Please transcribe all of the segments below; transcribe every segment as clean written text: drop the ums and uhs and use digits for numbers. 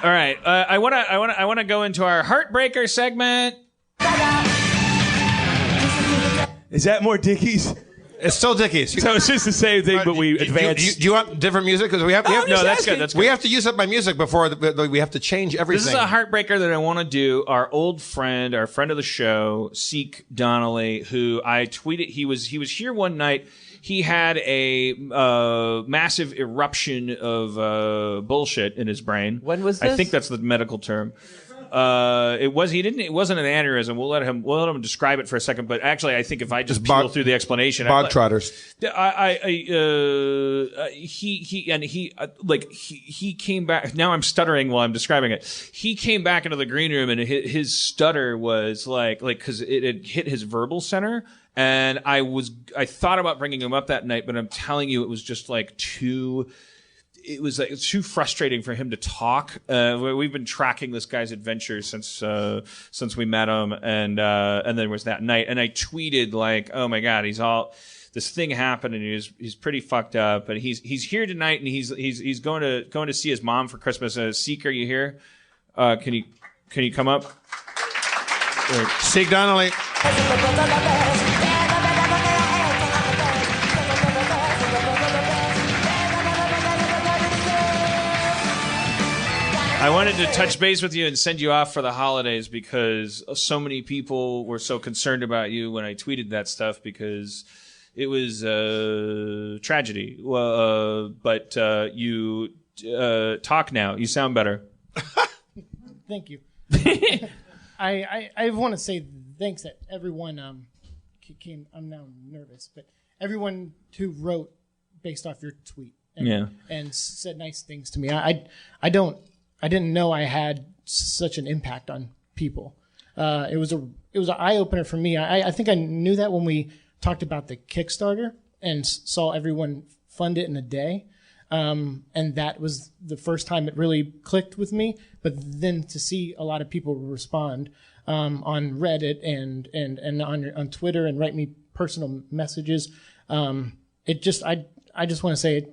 All right. I want to go into our Heartbreaker segment. Is that more Dickies? It's still Dickies. So it's just the same thing, but we advanced. Do you want different music? Because we have No, that's good. That's good. We have to use up my music before we have to change everything. This is a heartbreaker that I want to do. Our old friend, our friend of the show, Zeke Donelly, who I tweeted. He was here one night. He had a massive eruption of bullshit in his brain. When was this? I think that's the medical term. It wasn't an aneurysm. We'll let him describe it for a second. But actually, I think if I just peel through the explanation, bog trotters. He came back. Now I'm stuttering while I'm describing it. He came back into the green room, and his stutter was like because it had hit his verbal center. And I thought about bringing him up that night, but I'm telling you, it was just like too. It was like too frustrating for him to talk. We've been tracking this guy's adventures since we met him, and then there was that night. And I tweeted like, "Oh my God, this thing happened, and he's pretty fucked up. But he's here tonight, and he's going to see his mom for Christmas. Siike, are you here? Can you come up? Siike Donelly. I wanted to touch base with you and send you off for the holidays because so many people were so concerned about you when I tweeted that stuff because it was tragedy. But you talk now. You sound better. Thank you. I want to say thanks that everyone came. I'm now nervous, but everyone who wrote based off your tweet and said nice things to me. I didn't know I had such an impact on people. It was an eye opener for me. I think I knew that when we talked about the Kickstarter and saw everyone fund it in a day. And that was the first time it really clicked with me. But then to see a lot of people respond on Reddit and on Twitter and write me personal messages, I just want to say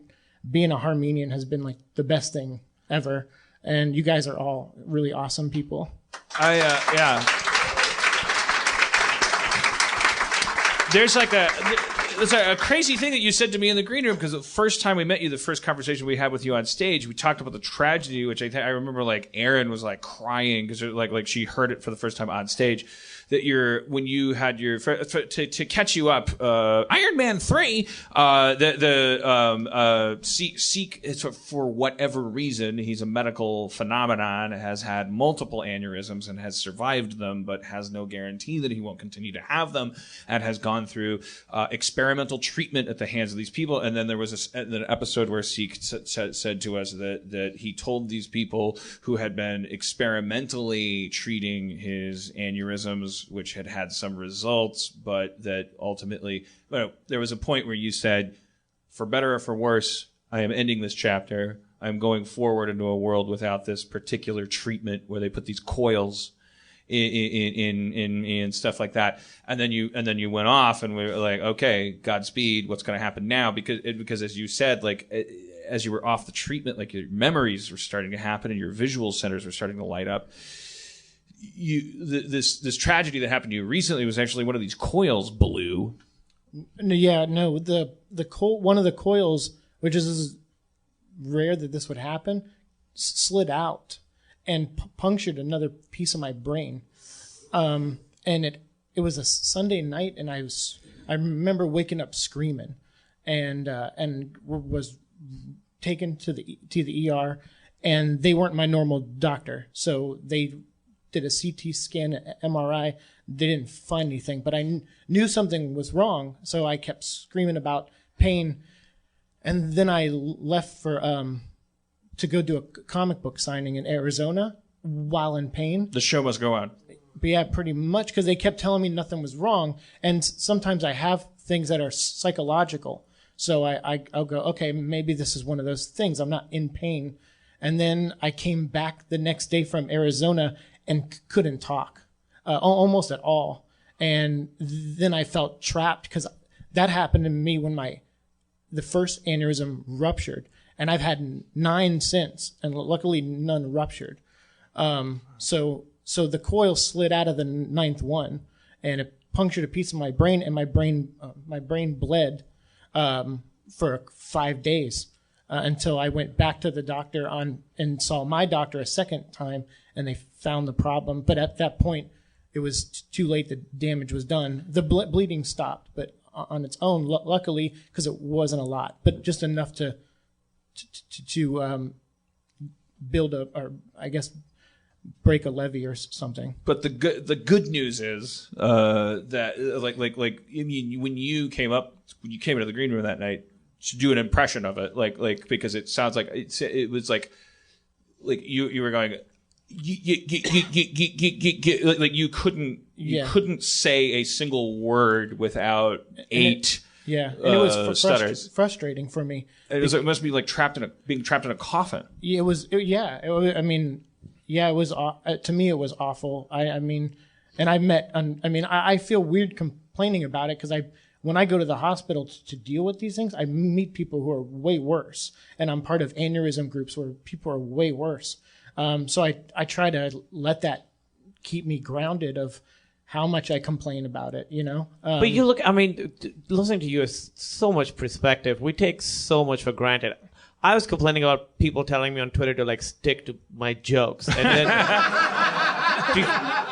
being a Harmonian has been like the best thing ever. And you guys are all really awesome people. There's a crazy thing that you said to me in the green room because the first time we met you, the first conversation we had with you on stage, we talked about the tragedy, which I remember like Erin was like crying because like she heard it for the first time on stage. That when you had your to catch you up, Iron Man 3, Zeke, for whatever reason, he's a medical phenomenon, has had multiple aneurysms and has survived them, but has no guarantee that he won't continue to have them, and has gone through experimental treatment at the hands of these people. And then there was an episode where Zeke said to us that he told these people who had been experimentally treating his aneurysms, which had some results, but that ultimately, there was a point where you said, for better or for worse, I am ending this chapter. I'm going forward into a world without this particular treatment where they put these coils in stuff like that. And then you went off, and we were like, okay, Godspeed. What's going to happen now? Because as you said, like as you were off the treatment, like your memories were starting to happen and your visual centers were starting to light up. This tragedy that happened to you recently was actually one of these coils blew. Yeah, no, one of the coils, which is rare that this would happen, slid out and punctured another piece of my brain. And it was a Sunday night, and I remember waking up screaming, and was taken to the ER, and they weren't my normal doctor, so they did a CT scan, MRI. They didn't find anything, but I knew something was wrong, so I kept screaming about pain. And then I left to go do a comic book signing in Arizona while in pain. The show must go on. But yeah, pretty much, because they kept telling me nothing was wrong. And sometimes I have things that are psychological. So I'll go, okay, maybe this is one of those things. I'm not in pain. And then I came back the next day from Arizona and couldn't talk almost at all. And then I felt trapped because that happened to me when the first aneurysm ruptured. and I've had 9 since, and luckily none ruptured. So the coil slid out of the 9th one, and it punctured a piece of my brain, and my brain bled for 5 days until I went back to the doctor and saw my doctor a second time, and they found the problem. But at that point, it was too late. The damage was done. The bleeding stopped, but on its own, luckily, because it wasn't a lot, but just enough to build break a levee or something. But the good news is that I mean, when you came into the green room that night to do an impression of it, like because it sounds like it was like you were going. Like you couldn't say a single word without 8 and it was stutters. Frustrating for me. It must be like being trapped in a coffin. Yeah, it was. It was to me it was awful. I feel weird complaining about it because when I go to the hospital to deal with these things, I meet people who are way worse, and I'm part of aneurysm groups where people are way worse. So I try to let that keep me grounded of how much I complain about it, you know? But listening to you is so much perspective. We take so much for granted. I was complaining about people telling me on Twitter to stick to my jokes. And then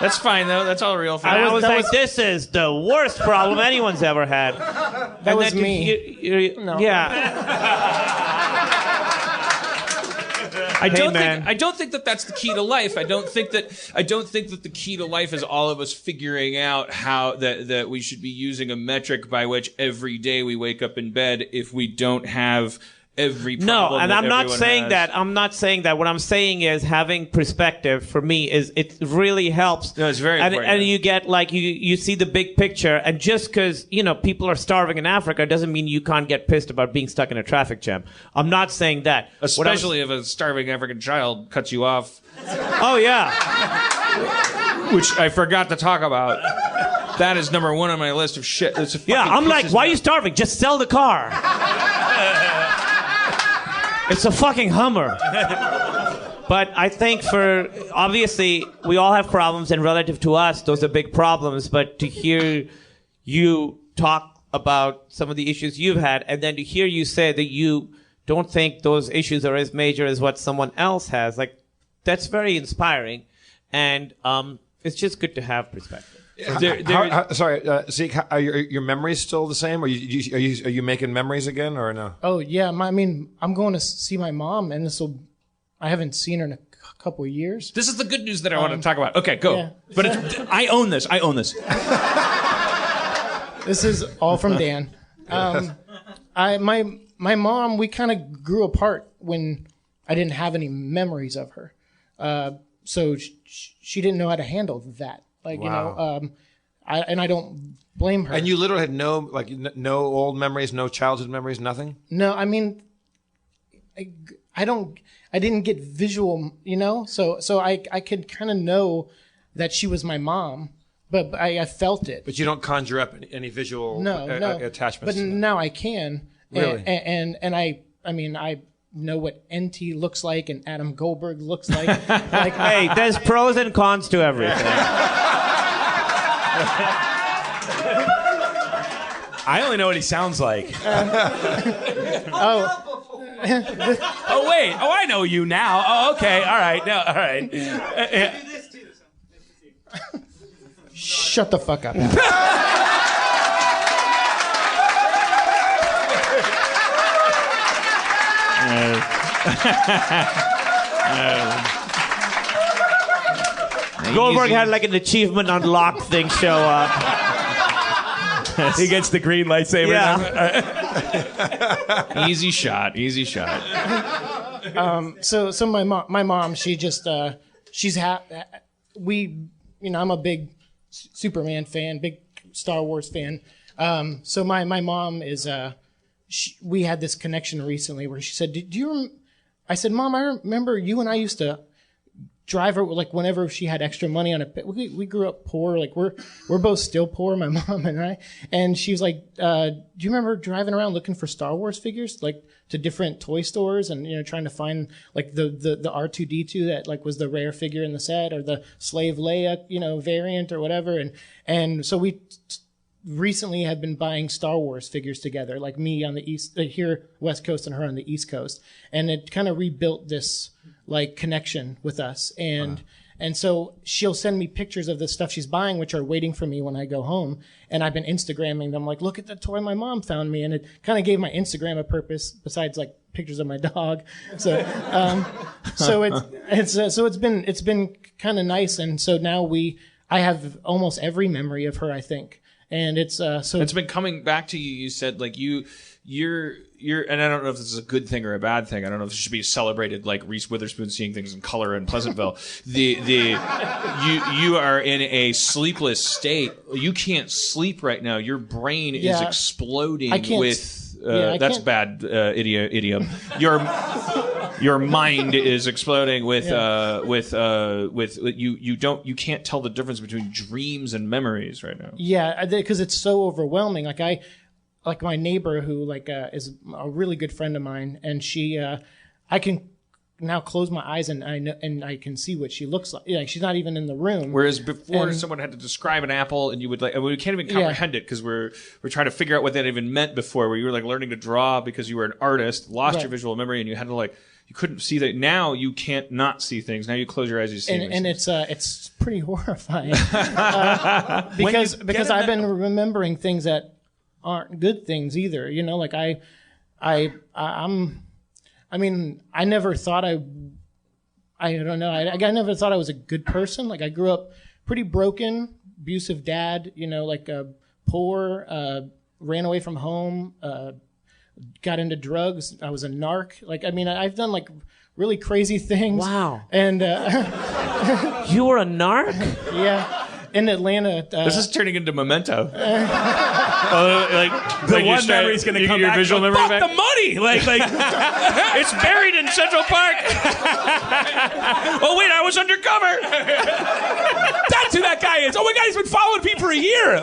that's fine though. That's all real. I was like, this is the worst problem anyone's ever had. That was me. No. Yeah. I don't think that that's the key to life. I don't think that the key to life is all of us figuring out how that we should be using a metric by which every day we wake up in bed if we don't have every problem. No, and I'm not saying has. that. I'm not saying that. What I'm saying is having perspective for me is it really helps. No, it's very important. And you get you see the big picture, and just because people are starving in Africa doesn't mean you can't get pissed about being stuck in a traffic jam. I'm not saying that. Especially if a starving African child cuts you off. Oh yeah. Which I forgot to talk about. That is number 1 on my list of shit. I'm like, why are you starving? Just sell the car. It's a fucking Hummer. But I think obviously, we all have problems, and relative to us, those are big problems. But to hear you talk about some of the issues you've had, and then to hear you say that you don't think those issues are as major as what someone else has, that's very inspiring. And it's just good to have perspective. Sorry, Zeke, are your memories still the same? Are you making memories again, or no? Oh yeah, I'm going to see my mom, and I haven't seen her in a couple of years. This is the good news that I want to talk about. Okay, go. Yeah. But I own this. This is all from Dan. My mom, we kind of grew apart when I didn't have any memories of her, so she didn't know how to handle that. Wow. I don't blame her. And you literally had no old memories, no childhood memories, nothing? No, I didn't get visual, so I could kind of know that she was my mom, but I felt it. But you don't conjure up any visual attachments. But now I can. Really? And I know what NT looks like and Adam Goldberg looks like. Hey, there's pros and cons to everything. I only know what he sounds like. Oh wait! Oh, I know you now. Oh, okay. All right. No, all right. Shut the fuck up. Goldberg had an achievement unlocked thing show up. He gets the green lightsaber. Yeah. Easy shot. So my mom, she just she's I'm a big Superman fan, big Star Wars fan. So my mom is we had this connection recently where she said, I said, Mom, I remember you and I used to drive her, like whenever she had extra money on we grew up poor, like we're both still poor, my mom and I, and she was like, do you remember driving around looking for Star Wars figures, like to different toy stores, and trying to find like the R2D2 that like was the rare figure in the set, or the Slave Leia variant or whatever, and so we recently have been buying Star Wars figures together, like me on the east here West Coast and her on the East Coast, and it kind of rebuilt this like connection with us, and so she'll send me pictures of the stuff she's buying, which are waiting for me when I go home, and I've been Instagramming them, like, look at the toy my mom found me, and it kind of gave my Instagram a purpose besides like pictures of my dog. So it's been kind of nice, and so now I have almost every memory of her, I think. And it's been coming back to you. You said like you're, and I don't know if this is a good thing or a bad thing. I don't know if it should be celebrated like Reese Witherspoon seeing things in color in Pleasantville. You are in a sleepless state. You can't sleep right now. Your brain is exploding with. That's bad idiom. Your mind is exploding with you can't tell the difference between dreams and memories right now. Yeah, because it's so overwhelming. Like my neighbor who is a really good friend of mine, and she I can now close my eyes and I can see what she looks like. Yeah, she's not even in the room. Whereas before, someone had to describe an apple, and you would we can't even comprehend it because we're trying to figure out what that even meant before. Where you were like learning to draw because you were an artist, lost your visual memory, and you had to you couldn't see that. Now you can't not see things. Now you close your eyes, you see. And it's pretty horrifying because I've been remembering things that aren't good things either. I mean, I never thought I don't know. I never thought I was a good person. Like I grew up pretty broken, abusive dad, poor, ran away from home, got into drugs. I was a narc. I've done really crazy things. Wow. And you were a narc? Yeah. In Atlanta. This is turning into Memento. The one memory's going to come your back. Visual memory Fuck back? the money! It's buried in Central Park. Oh wait, I was undercover. That's who that guy is. Oh my God, he's been following me for a year.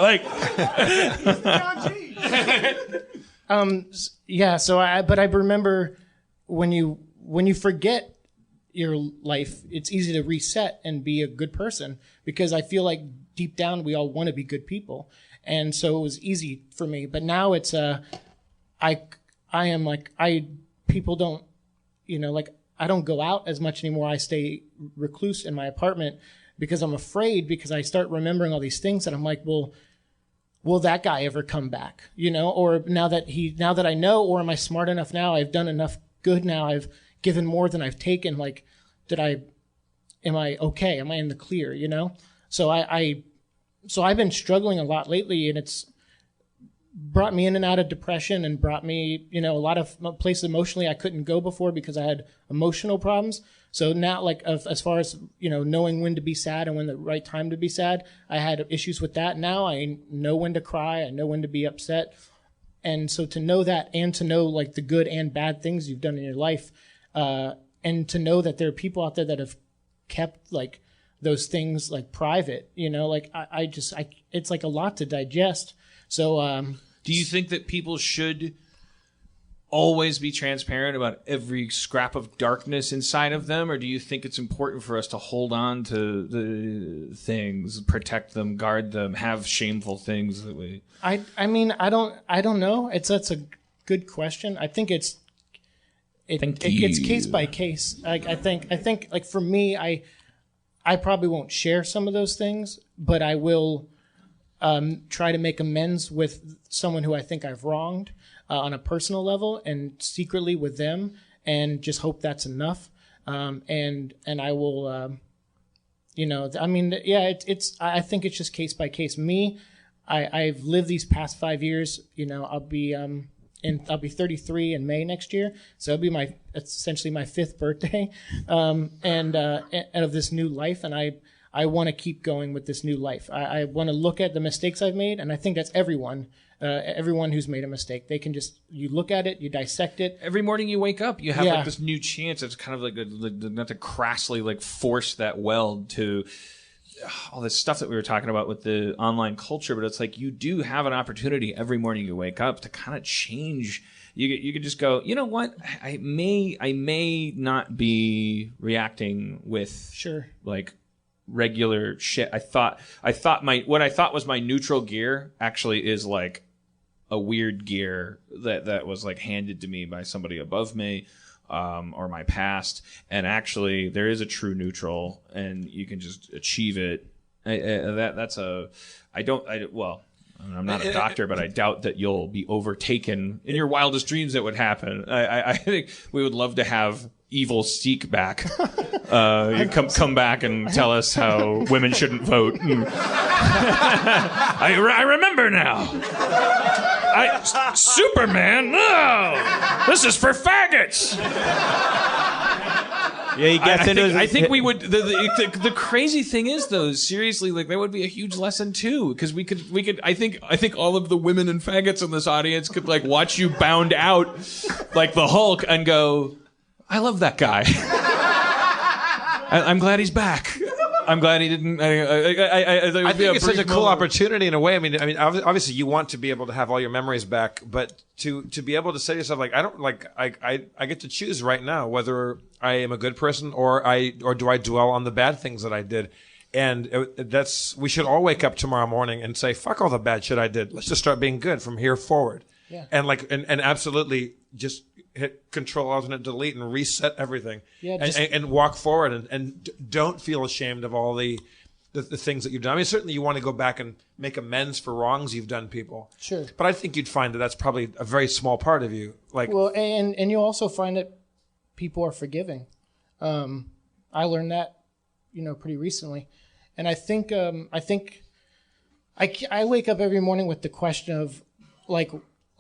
But I remember when you forget your life, it's easy to reset and be a good person, because I feel like deep down we all want to be good people, and so it was easy for me. But now it's people don't, I don't go out as much anymore. I stay recluse in my apartment because I'm afraid, because I start remembering all these things that I'm like, well, will that guy ever come back? Or now that I know, or am I smart enough now? I've done enough good now. I've given more than I've taken. Am I okay? Am I in the clear? So I've been struggling a lot lately, and it's brought me in and out of depression, and brought me, a lot of places emotionally I couldn't go before because I had emotional problems. So now, as far as, knowing when to be sad and when the right time to be sad, I had issues with that. Now I know when to cry. I know when to be upset. And so to know that, and to know the good and bad things you've done in your life, and to know that there are people out there that have kept those things private, it's a lot to digest. So, do you think that people should always be transparent about every scrap of darkness inside of them, or do you think it's important for us to hold on to the things, protect them, guard them, have shameful things that we? I don't know. That's a good question. I think it's case by case. I think for me, I probably won't share some of those things, but I will try to make amends with someone who I think I've wronged on a personal level, and secretly with them, and just hope that's enough. And I will, I think it's just case by case. Me, I've lived these past 5 years. I'll be 33 in May next year, so it'll be essentially my 5th birthday, and of this new life. And I want to keep going with this new life. I want to look at the mistakes I've made, and I think that's everyone who's made a mistake. They can you look at it, you dissect it. Every morning you wake up, you have like this new chance. It's kind of like not to crassly like force that weld to all this stuff that we were talking about with the online culture, but it's like you do have an opportunity every morning you wake up to kind of change. You could just go, you know what? I may not be reacting with like regular shit. I thought what I thought was my neutral gear actually is like a weird gear that was like handed to me by somebody above me. Or my past, and actually there is a true neutral, and you can just achieve it. I'm not a doctor, but I doubt that you'll be overtaken in your wildest dreams. That would happen. I think we would love to have evil Siike back. Come back and tell us how women shouldn't vote. I remember now. Superman? No! This is for faggots! Yeah, he gets I think we would. The crazy thing is, though, seriously, like that would be a huge lesson too, because we could. I think all of the women and faggots in this audience could like watch you bound out like the Hulk and go, I love that guy. I'm glad he's back. I'm glad he didn't. I think it's such a cool opportunity in a way. I mean, obviously you want to be able to have all your memories back, but to be able to say to yourself, like, I get to choose right now whether I am a good person or do I dwell on the bad things that I did. And we should all wake up tomorrow morning and say, fuck all the bad shit I did. Let's just start being good from here forward. Yeah. And absolutely just hit Control Alternate Delete and reset everything. Yeah, and walk forward and don't feel ashamed of all the things that you've done. I mean, certainly you want to go back and make amends for wrongs you've done people. Sure. But I think you'd find that that's probably a very small part of you. Like, well, and you'll also find that people are forgiving. I learned that, pretty recently. And I think I wake up every morning with the question of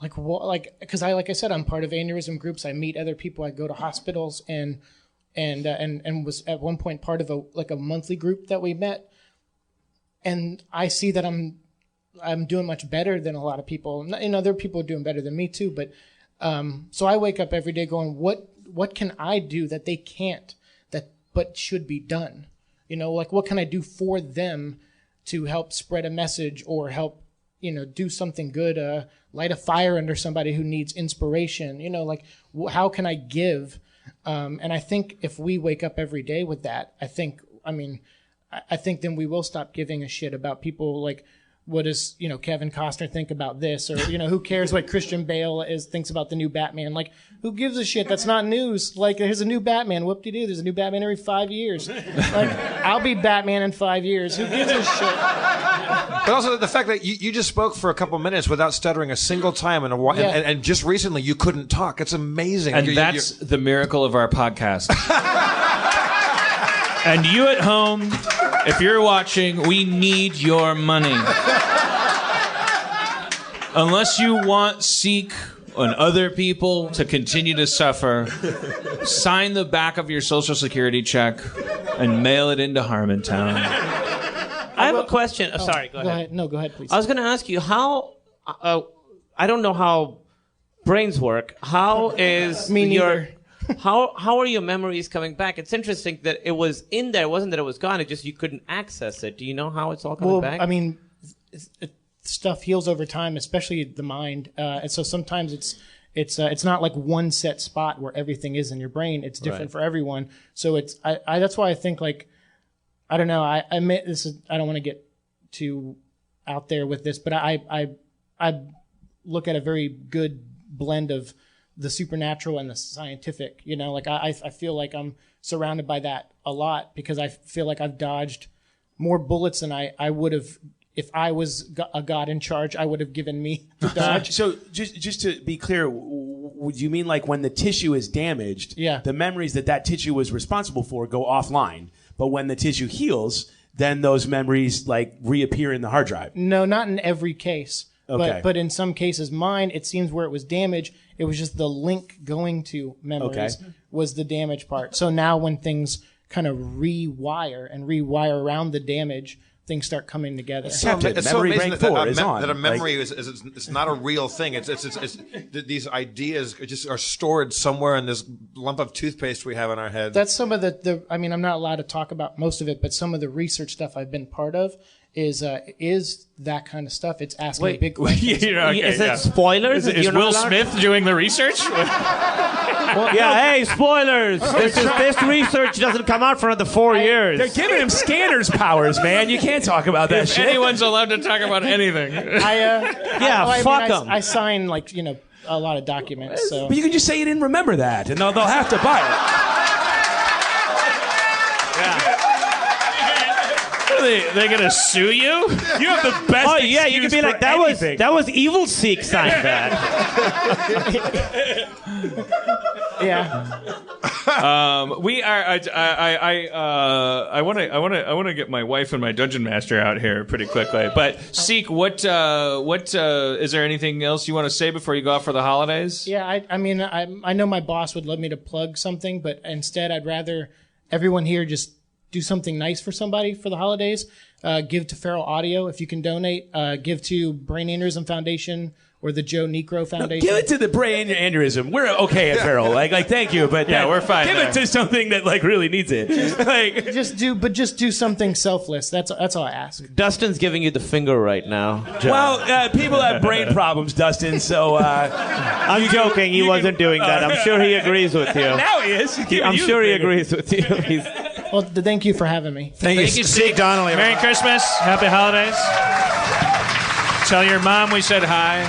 because like I said, I'm part of aneurysm groups. I meet other people. I go to hospitals and was at one point part of a monthly group that we met. And I see that I'm doing much better than a lot of people. There are people doing better than me too. But so I wake up every day going, what can I do that they can't, but should be done? What can I do for them to help spread a message or help do something good, light a fire under somebody who needs inspiration, how can I give? And I think if we wake up every day with that, I think then we will stop giving a shit about people like, what does, Kevin Costner think about this? Or, who cares what Christian Bale thinks about the new Batman? Like, who gives a shit? That's not news. Like, there's a new Batman. Whoop-de-doo. There's a new Batman every 5 years. Like, I'll be Batman in 5 years. Who gives a shit? But also the fact that you just spoke for a couple minutes without stuttering a single time and just recently you couldn't talk. It's amazing. And that's the miracle of our podcast. And you at home, if you're watching, we need your money. Unless you want Zeke and other people to continue to suffer, sign the back of your Social Security check and mail it into Harmontown. I have a question. Sorry, go ahead. No, go ahead, please. I was going to ask you how. I don't know how brains work. How is Me neither. How are your memories coming back? It's interesting that it was in there. It wasn't that it was gone. It just you couldn't access it. Do you know how it's all coming back? I mean, stuff heals over time, especially the mind. And so sometimes it's not like one set spot where everything is in your brain. It's different for everyone. So that's why I think like. I don't know. I admit this is. I don't want to get too out there with this, but I look at a very good blend of the supernatural and the scientific. I feel like I'm surrounded by that a lot because I feel like I've dodged more bullets than I would have if I was a god in charge. I would have given me to dodge. So just to be clear, would you mean like when the tissue is damaged, the memories that tissue was responsible for go offline? But when the tissue heals, then those memories like reappear in the hard drive. No, not in every case. Okay. But in some cases, mine, it seems where it was damaged, it was just the link going to memories was the damage part. So now when things kind of rewire around the damage, things start coming together. It's so amazing that a memory is not a real thing. It's these ideas just are stored somewhere in this lump of toothpaste we have in our head. That's some of the I mean, I'm not allowed to talk about most of it, but some of the research stuff I've been part of is that kind of stuff. It's asking big questions. Is it spoilers? Is Will Smith doing the research? Hey, spoilers! This research doesn't come out for another 4 years. They're giving him scanner's powers, man. You can't talk about that shit. Anyone's allowed to talk about anything. Fuck them. I sign a lot of documents. So. But you can just say you didn't remember that, and they'll have to buy it. They're gonna sue you? You have the best. Oh yeah, you can be like that was evil Zeke signed that. Yeah. We are. I want to get my wife and my dungeon master out here pretty quickly. But Zeke, what is there anything else you want to say before you go out for the holidays? Yeah, I know my boss would love me to plug something, but instead I'd rather everyone here just do something nice for somebody for the holidays. Give to Feral Audio if you can donate. Give to Brain Aneurysm Foundation or the Joe Necro Foundation. Give it to the Brain Aneurysm. We're okay at Feral. Thank you, but we're fine. Give it to something that really needs it. Just do something selfless. That's all I ask. Dustin's giving you the finger right now, Joe. Well, people have brain problems, Dustin. So I'm joking. He wasn't doing that. I'm sure he agrees with you. Now he is. I'm sure he agrees with you. Well, thank you for having me. Thank you, Zeke Donelly. Merry Christmas. Happy holidays. Tell your mom we said hi.